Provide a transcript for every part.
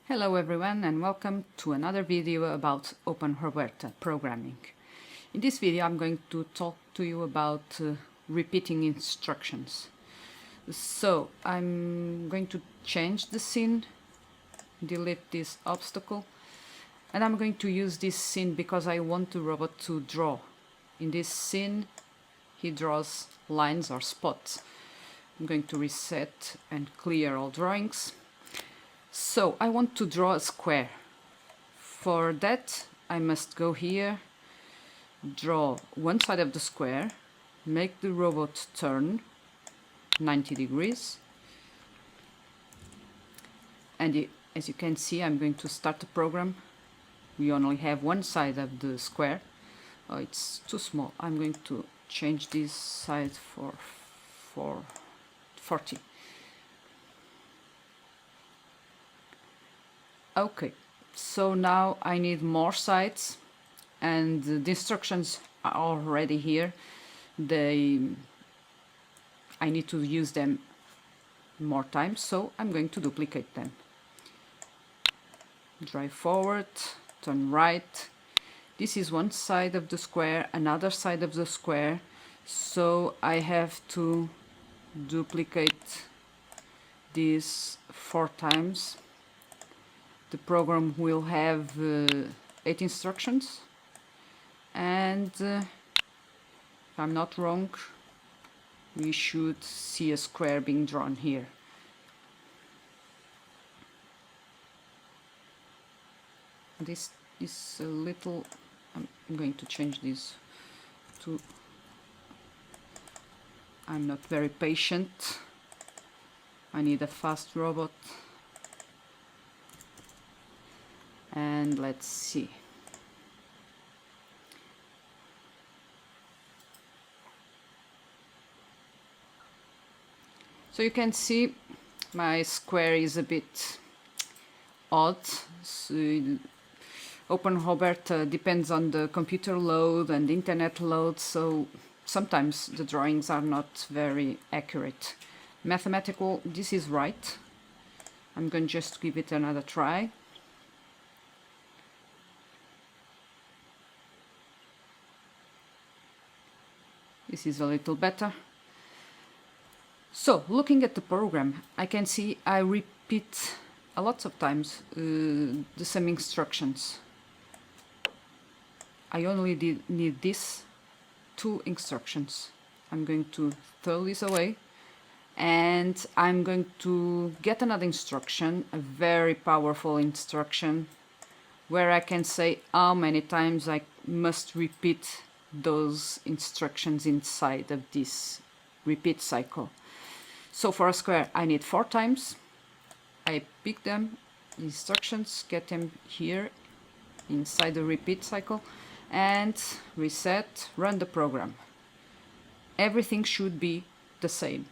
Hello everyone and welcome to another video about Open Roberta programming. In this video I'm going to talk to you about repeating instructions. So I'm going to change the scene, delete this obstacle, and I'm going to use this scene because I want the robot to draw. In this scene he draws lines or spots. I'm going to reset and clear all drawings. So I want to draw a square. For that I must go here, draw one side of the square, make the robot turn 90 degrees, and as you can see I'm going to start the program. We only have one side of the square. Oh, it's too small. I'm going to change this side for 40. Okay, so now I need more sides, and the instructions are already here. I need to use them more times, so I'm going to duplicate them. Drive forward, turn right. This is one side of the square, another side of the square, so I have to duplicate this 4 times. The program will have 8 instructions, and if I'm not wrong, we should see a square being drawn here. This is a little... I'm going to change this to... I'm not very patient. I need a fast robot. And let's see. So you can see my square is a bit odd. So Open Roberta depends on the computer load and internet load, so sometimes the drawings are not very accurate. Mathematical, this is right. I'm going to just give it another try. This is a little better. So, looking at the program, I can see I repeat a lot of times the same instructions. I only need these 2 instructions. I'm going to throw this away, and I'm going to get another instruction, a very powerful instruction, where I can say how many times I must repeat those instructions inside of this repeat cycle. So for a square I need 4 times. I pick them, the instructions, get them here inside the repeat cycle, and reset, run the program. Everything should be the same.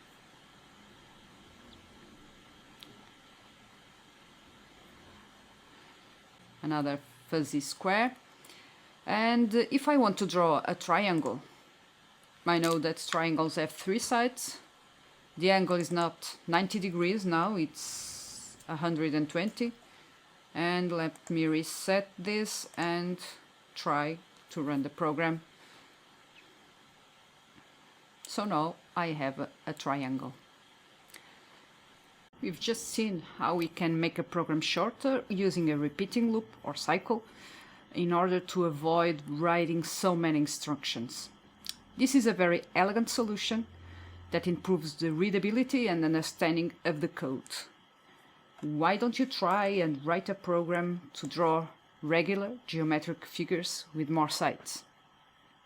Another fuzzy square. And if I want to draw a triangle, I know that triangles have 3 sides. The angle is not 90 degrees now, it's 120. And let me reset this and try to run the program. So now I have a triangle. We've just seen how we can make a program shorter using a repeating loop or cycle, in order to avoid writing so many instructions. This is a very elegant solution that improves the readability and understanding of the code. Why don't you try and write a program to draw regular geometric figures with more sides?